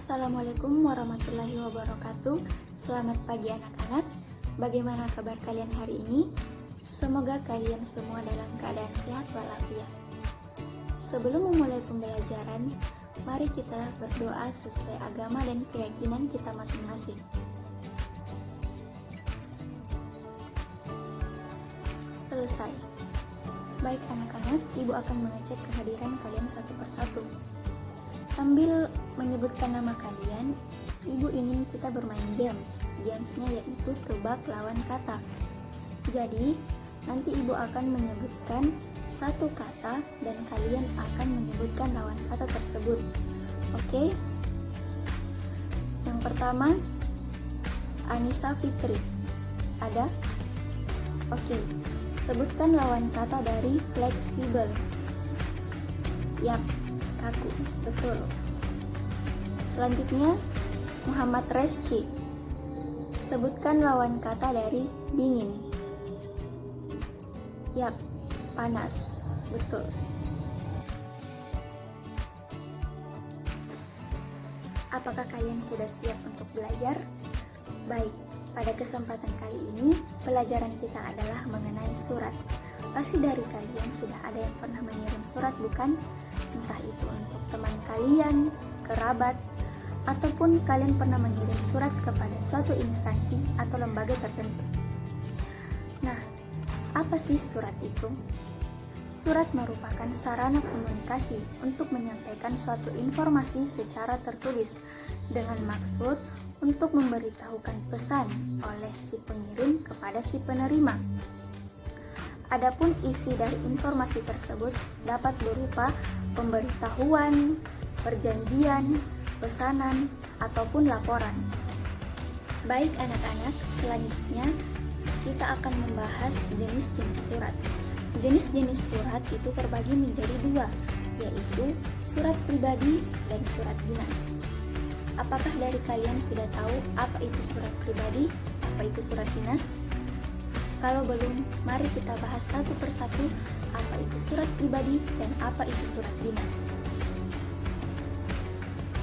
Assalamualaikum warahmatullahi wabarakatuh. Selamat pagi anak-anak. Bagaimana kabar kalian hari ini? Semoga kalian semua dalam keadaan sehat walafiat. Sebelum memulai pembelajaran, mari kita berdoa sesuai agama dan keyakinan kita masing-masing. Selesai. Baik anak-anak, ibu akan mengecek kehadiran kalian satu persatu. Sambil menyebutkan nama kalian, ibu ingin kita bermain games. Gamesnya yaitu tebak lawan kata. Jadi, nanti ibu akan menyebutkan satu kata dan kalian akan menyebutkan lawan kata tersebut. Oke? Yang pertama, Anissa Fitri. Ada? Oke. Sebutkan lawan kata dari fleksibel. Yap, kaku, betul. Selanjutnya, Muhammad Reski. Sebutkan lawan kata dari dingin. Yap, panas, betul. Apakah kalian sudah siap untuk belajar? Baik, pada kesempatan kali ini, pelajaran kita adalah mengenai surat. Pasti dari kalian sudah ada yang pernah mengirim surat, bukan? Entah itu untuk teman kalian, kerabat, ataupun kalian pernah mengirim surat kepada suatu instansi atau lembaga tertentu. Nah, apa sih surat itu? Surat merupakan sarana komunikasi untuk menyampaikan suatu informasi secara tertulis dengan maksud untuk memberitahukan pesan oleh si pengirim kepada si penerima. Adapun isi dari informasi tersebut dapat berupa pemberitahuan, perjanjian, pesanan, ataupun laporan. Baik anak-anak, selanjutnya kita akan membahas jenis-jenis surat. Jenis-jenis surat itu terbagi menjadi dua, yaitu surat pribadi dan surat dinas. Apakah dari kalian sudah tahu apa itu surat pribadi, apa itu surat dinas? Kalau belum, mari kita bahas satu persatu apa itu surat pribadi dan apa itu surat dinas.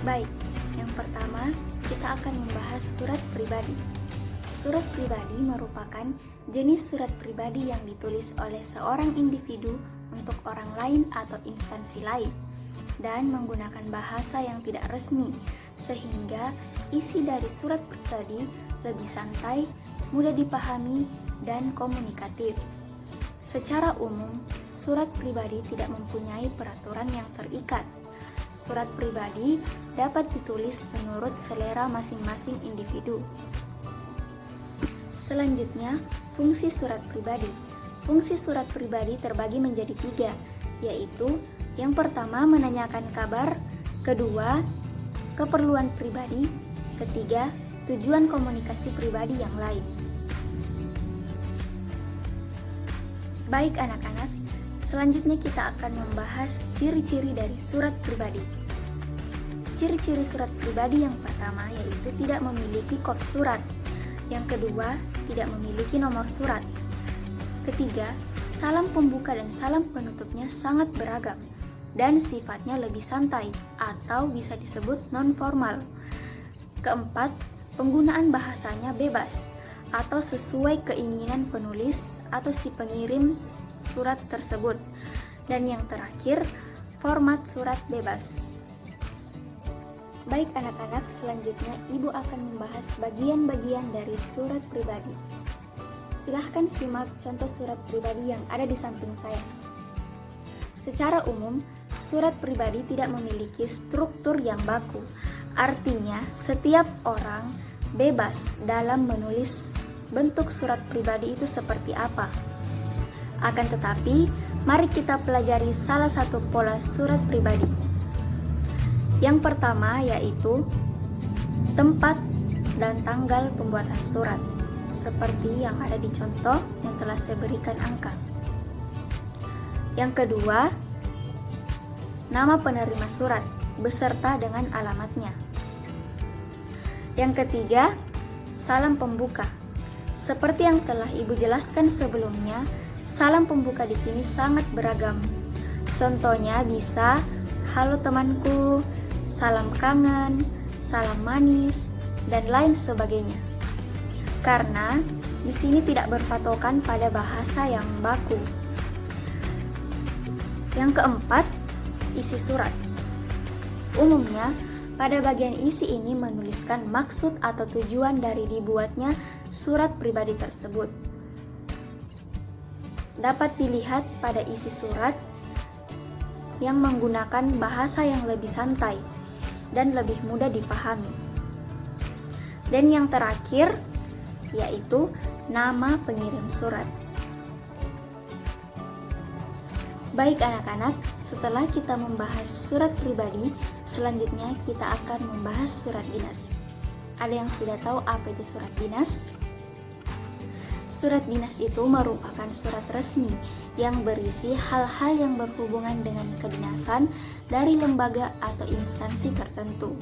Baik, yang pertama kita akan membahas surat pribadi. Surat pribadi merupakan jenis surat pribadi yang ditulis oleh seorang individu untuk orang lain atau instansi lain dan menggunakan bahasa yang tidak resmi, sehingga isi dari surat pribadi lebih santai, mudah dipahami, dan komunikatif. Secara umum, surat pribadi tidak mempunyai peraturan yang terikat. Surat pribadi dapat ditulis menurut selera masing-masing individu. Selanjutnya, fungsi surat pribadi. Fungsi surat pribadi terbagi menjadi tiga, yaitu yang pertama menanyakan kabar, kedua keperluan pribadi, ketiga tujuan komunikasi pribadi yang lain. Baik anak-anak, selanjutnya kita akan membahas ciri-ciri dari surat pribadi. Ciri-ciri surat pribadi yang pertama yaitu tidak memiliki kod surat. Yang kedua, tidak memiliki nomor surat. Ketiga, salam pembuka dan salam penutupnya sangat beragam dan sifatnya lebih santai atau bisa disebut non-formal. Keempat, penggunaan bahasanya bebas atau sesuai keinginan penulis atau si pengirim surat tersebut. Dan yang terakhir, format surat bebas. Baik anak-anak, selanjutnya ibu akan membahas bagian-bagian dari surat pribadi. Silahkan simak contoh surat pribadi yang ada di samping saya. Secara umum, surat pribadi tidak memiliki struktur yang baku. Artinya, setiap orang bebas dalam menulis bentuk surat pribadi itu seperti apa. Akan tetapi, mari kita pelajari salah satu pola surat pribadi. Yang pertama yaitu tempat dan tanggal pembuatan surat, seperti yang ada di contoh yang telah saya berikan angka. Yang kedua, nama penerima surat beserta dengan alamatnya. Yang ketiga, salam pembuka. Seperti yang telah Ibu jelaskan sebelumnya, salam pembuka di sini sangat beragam. Contohnya bisa, halo temanku, salam kangen, salam manis, dan lain sebagainya. Karena di sini tidak berpatokan pada bahasa yang baku. Yang keempat, isi surat. Umumnya, pada bagian isi ini menuliskan maksud atau tujuan dari dibuatnya surat pribadi tersebut. Dapat dilihat pada isi surat yang menggunakan bahasa yang lebih santai dan lebih mudah dipahami. Dan yang terakhir, yaitu nama pengirim surat. Baik anak-anak, setelah kita membahas surat pribadi, selanjutnya kita akan membahas surat dinas. Ada yang sudah tahu apa itu surat dinas? Surat dinas itu merupakan surat resmi yang berisi hal-hal yang berhubungan dengan kedinasan dari lembaga atau instansi tertentu.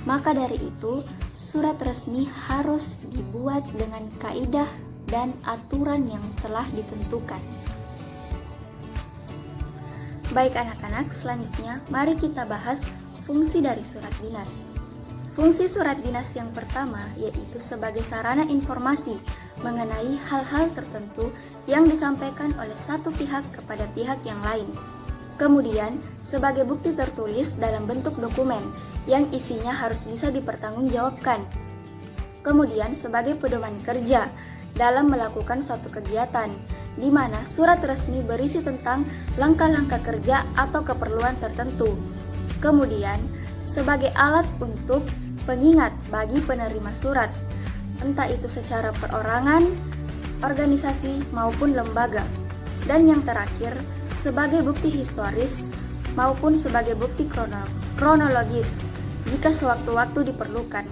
Maka dari itu, surat resmi harus dibuat dengan kaidah dan aturan yang telah ditentukan. Baik anak-anak, selanjutnya mari kita bahas fungsi dari surat dinas. Fungsi surat dinas yang pertama yaitu sebagai sarana informasi mengenai hal-hal tertentu yang disampaikan oleh satu pihak kepada pihak yang lain. Kemudian, sebagai bukti tertulis dalam bentuk dokumen yang isinya harus bisa dipertanggungjawabkan. Kemudian, sebagai pedoman kerja dalam melakukan suatu kegiatan, di mana surat resmi berisi tentang langkah-langkah kerja atau keperluan tertentu. Kemudian, sebagai alat untuk pengingat bagi penerima surat, entah itu secara perorangan, organisasi, maupun lembaga. Dan yang terakhir, sebagai bukti historis maupun sebagai bukti kronologis jika sewaktu-waktu diperlukan.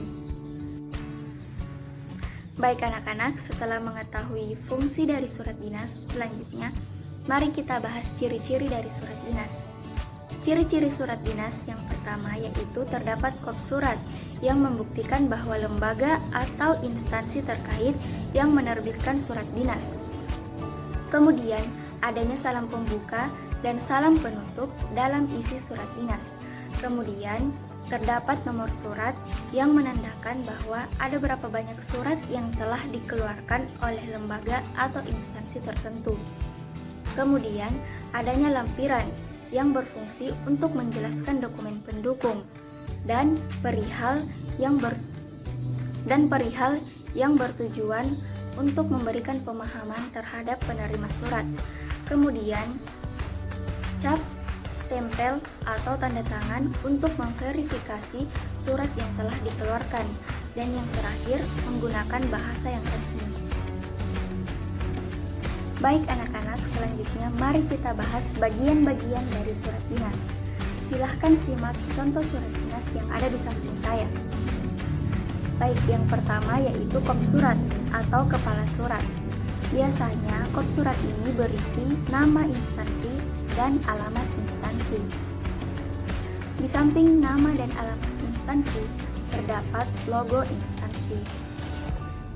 Baik anak-anak, setelah mengetahui fungsi dari surat dinas, selanjutnya mari kita bahas ciri-ciri dari surat dinas. Ciri-ciri surat dinas yang pertama yaitu terdapat kop surat yang membuktikan bahwa lembaga atau instansi terkait yang menerbitkan surat dinas. Kemudian, adanya salam pembuka dan salam penutup dalam isi surat dinas. Kemudian, terdapat nomor surat yang menandakan bahwa ada berapa banyak surat yang telah dikeluarkan oleh lembaga atau instansi tertentu. Kemudian, adanya lampiran yang berfungsi untuk menjelaskan dokumen pendukung dan perihal yang bertujuan untuk memberikan pemahaman terhadap penerima surat. Kemudian, cap, stempel atau tanda tangan untuk memverifikasi surat yang telah dikeluarkan, dan yang terakhir menggunakan bahasa yang resmi. Baik anak-anak, selanjutnya mari kita bahas bagian-bagian dari surat dinas. Silahkan simak contoh surat dinas yang ada di samping saya. Baik, yang pertama yaitu kop surat atau kepala surat. Biasanya kop surat ini berisi nama instansi dan alamat instansi. Di samping nama dan alamat instansi, terdapat logo instansi.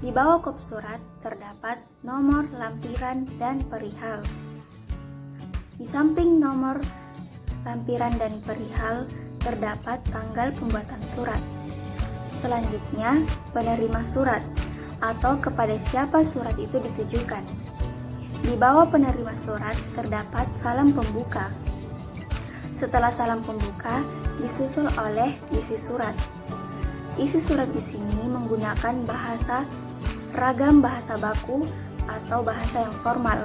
Di bawah kop surat terdapat nomor lampiran dan perihal. Di samping nomor lampiran dan perihal, terdapat tanggal pembuatan surat. Selanjutnya, penerima surat atau kepada siapa surat itu ditujukan. Di bawah penerima surat terdapat salam pembuka. Setelah salam pembuka, disusul oleh isi surat. Isi surat di sini menggunakan ragam bahasa baku atau bahasa yang formal.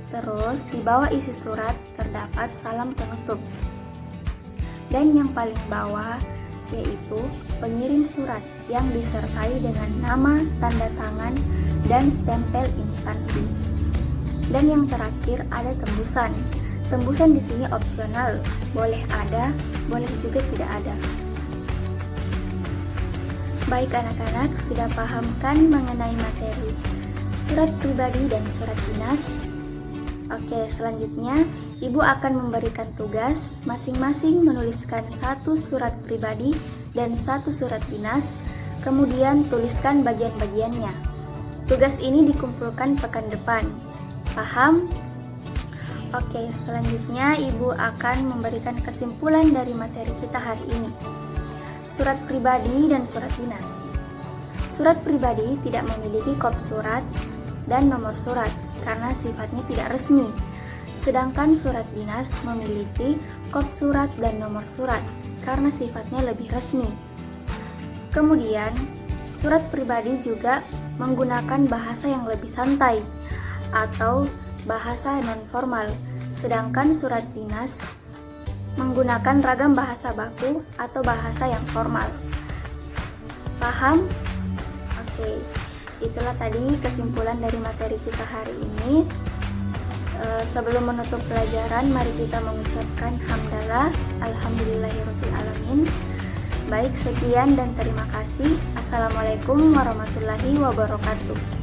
Terus, di bawah isi surat terdapat salam penutup. Dan yang paling bawah yaitu pengirim surat yang disertai dengan nama, tanda tangan, dan stempel instansi. Dan yang terakhir ada tembusan. Tembusan di sini opsional, boleh ada, boleh juga tidak ada. Baik anak-anak, sudah paham kan mengenai materi surat pribadi dan surat dinas? Oke, selanjutnya Ibu akan memberikan tugas masing-masing menuliskan satu surat pribadi dan satu surat dinas, kemudian tuliskan bagian-bagiannya. Tugas ini dikumpulkan pekan depan. Paham? Oke, selanjutnya Ibu akan memberikan kesimpulan dari materi kita hari ini. Surat pribadi dan surat dinas. Surat pribadi tidak memiliki kop surat dan nomor surat karena sifatnya tidak resmi. Sedangkan surat dinas memiliki kop surat dan nomor surat karena sifatnya lebih resmi. Kemudian, surat pribadi juga menggunakan bahasa yang lebih santai atau bahasa non-formal, sedangkan surat dinas menggunakan ragam bahasa baku atau bahasa yang formal. Paham? Oke, itulah tadi kesimpulan dari materi kita hari ini. Sebelum menutup pelajaran, mari kita mengucapkan hamdalah, alhamdulillahirabbil alamin. Baik, sekian dan terima kasih. Assalamualaikum warahmatullahi wabarakatuh.